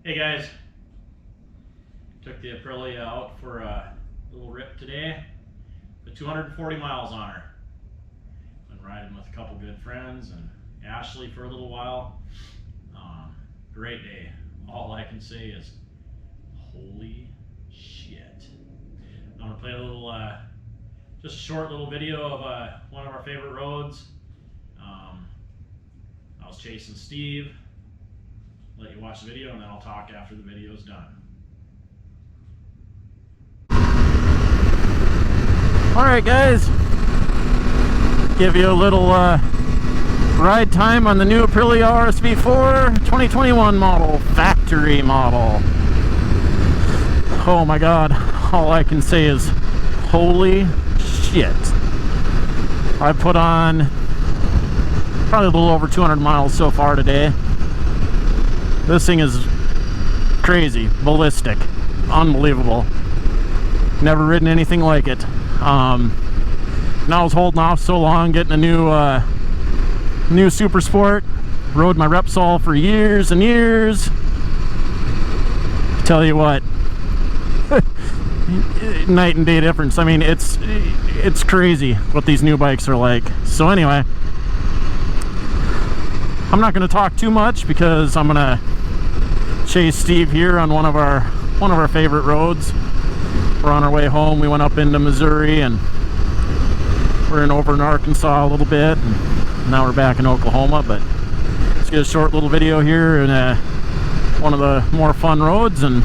Hey guys, took the Aprilia out for a little rip today. Put 240 miles on her. Been riding with a couple good friends and Ashley for a little while. Great day. All I can say is holy shit. I'm gonna play a little, just a short little video of one of our favorite roads. I was chasing Steve. Let you watch the video and then I'll talk after the video's done. Alright guys, give you a little ride time on the new Aprilia RSV4 2021 model, factory model. Oh my god, all I can say is holy shit. I put on probably a little over 200 miles so far today. This thing is crazy, ballistic, unbelievable. Never ridden anything like it. Now I was holding off so long getting a new Super Sport. Rode my Repsol for years and years. Tell you what, night and day difference. I mean, it's crazy what these new bikes are like. So anyway, I'm not going to talk too much because I'm going to chase Steve here on one of our favorite roads. We're on our way home. We went up into Missouri and we're over in Arkansas a little bit, and now we're back in Oklahoma. But let's get a short little video here in one of the more fun roads, and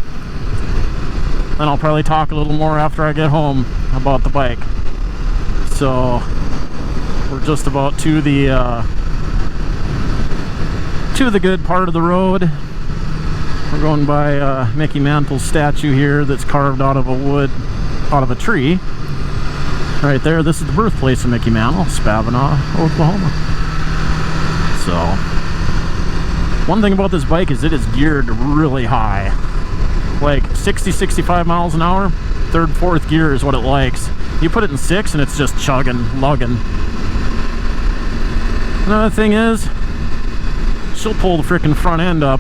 then I'll probably talk a little more after I get home about the bike. So we're just about to the good part of the road. We're going by Mickey Mantle's statue here that's carved out of a tree. Right there, this is the birthplace of Mickey Mantle, Spavinaw, Oklahoma. So, one thing about this bike is it is geared really high. Like 60-65 miles an hour, third, fourth gear is what it likes. You put it in 6 and it's just chugging, lugging. Another thing is, she'll pull the frickin' front end up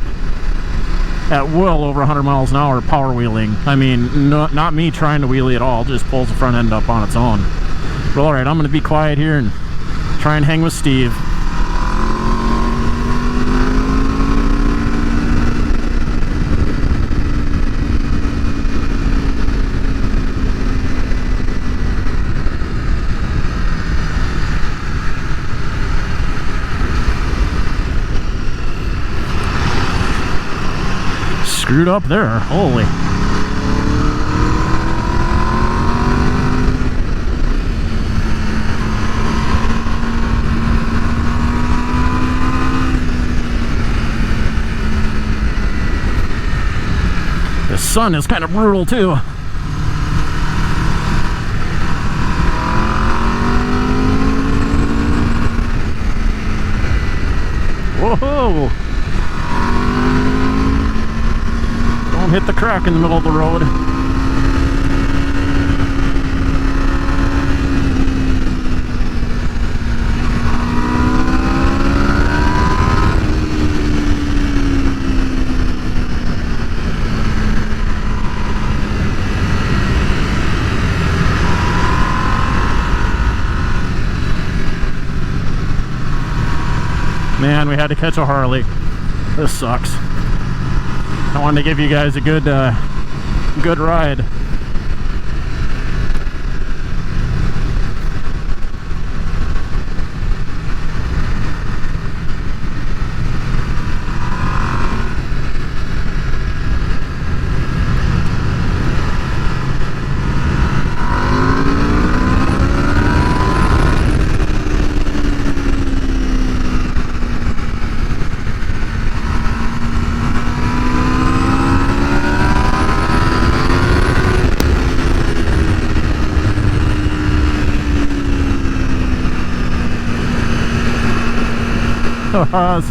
at well over 100 miles an hour power wheeling. I mean, not me trying to wheelie at all, just pulls the front end up on its own. But alright, I'm going to be quiet here and try and hang with Steve. Screwed up there, holy. The sun is kind of brutal too. Whoa! Hit the crack in the middle of the road. Man, we had to catch a Harley. This sucks. I wanted to give you guys a good ride.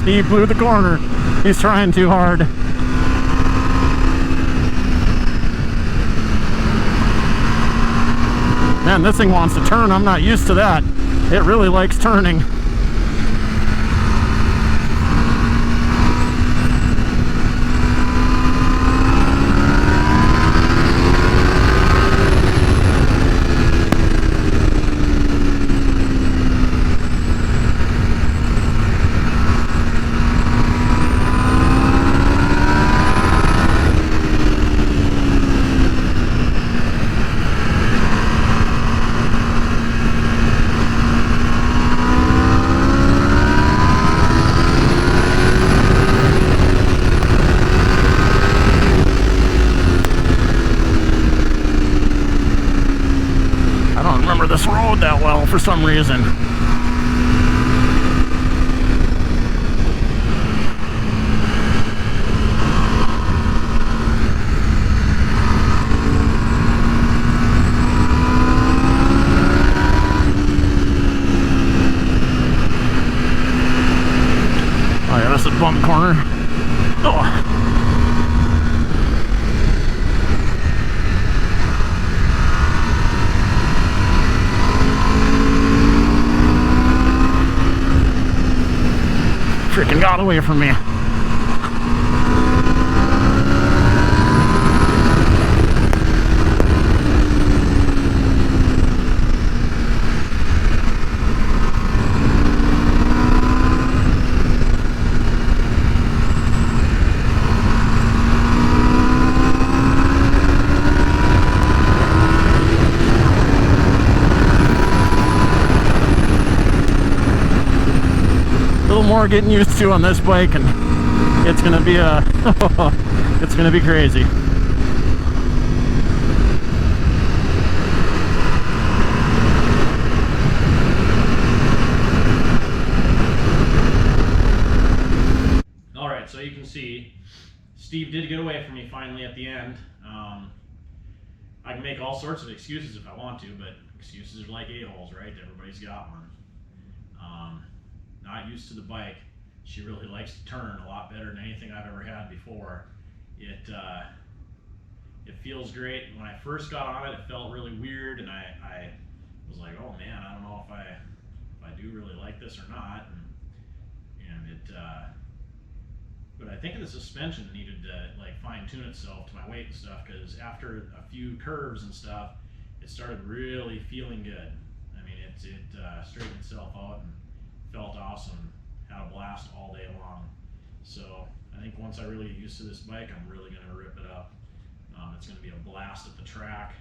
Steve blew the corner. He's trying too hard. Man, this thing wants to turn. I'm not used to that. It really likes turning. for some reason. Oh yeah, that's a bump corner. Oh. Freaking got away from me. More getting used to on this bike, and it's gonna be a it's gonna be crazy. All right, so you can see Steve did get away from me finally at the end. I can make all sorts of excuses if I want to, but excuses are like a-holes, right? Everybody's got one. Not used to the bike. She really likes to turn a lot better than anything I've ever had before. It feels great. When I first got on it, it felt really weird, and I was like, oh man, I don't know if I do really like this or not. But I think the suspension needed to like fine tune itself to my weight and stuff, because after a few curves and stuff, it started really feeling good. I mean, it straightened itself out and felt awesome. Had a blast all day long. So I think once I really get used to this bike, I'm really going to rip it up. It's going to be a blast at the track.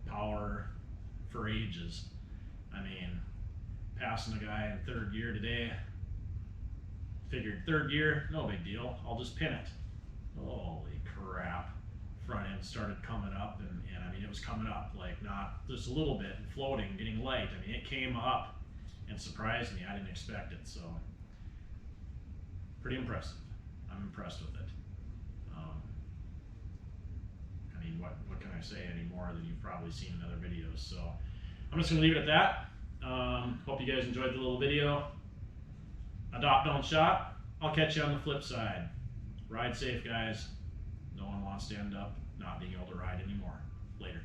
Power for ages. I mean, passing the guy in third gear today, figured third gear, no big deal, I'll just pin it. Holy crap. Front end started coming up, and I mean, it was coming up like not just a little bit and floating, getting light. I mean, it came up and surprised me. I didn't expect it, so pretty impressive. I'm impressed with it. I mean, what can I say any more than you've probably seen in other videos? So I'm just gonna leave it at that. Hope you guys enjoyed the little video. Adopt, don't shop. I'll catch you on the flip side. Ride safe, guys. No one wants to end up not being able to ride anymore. Later.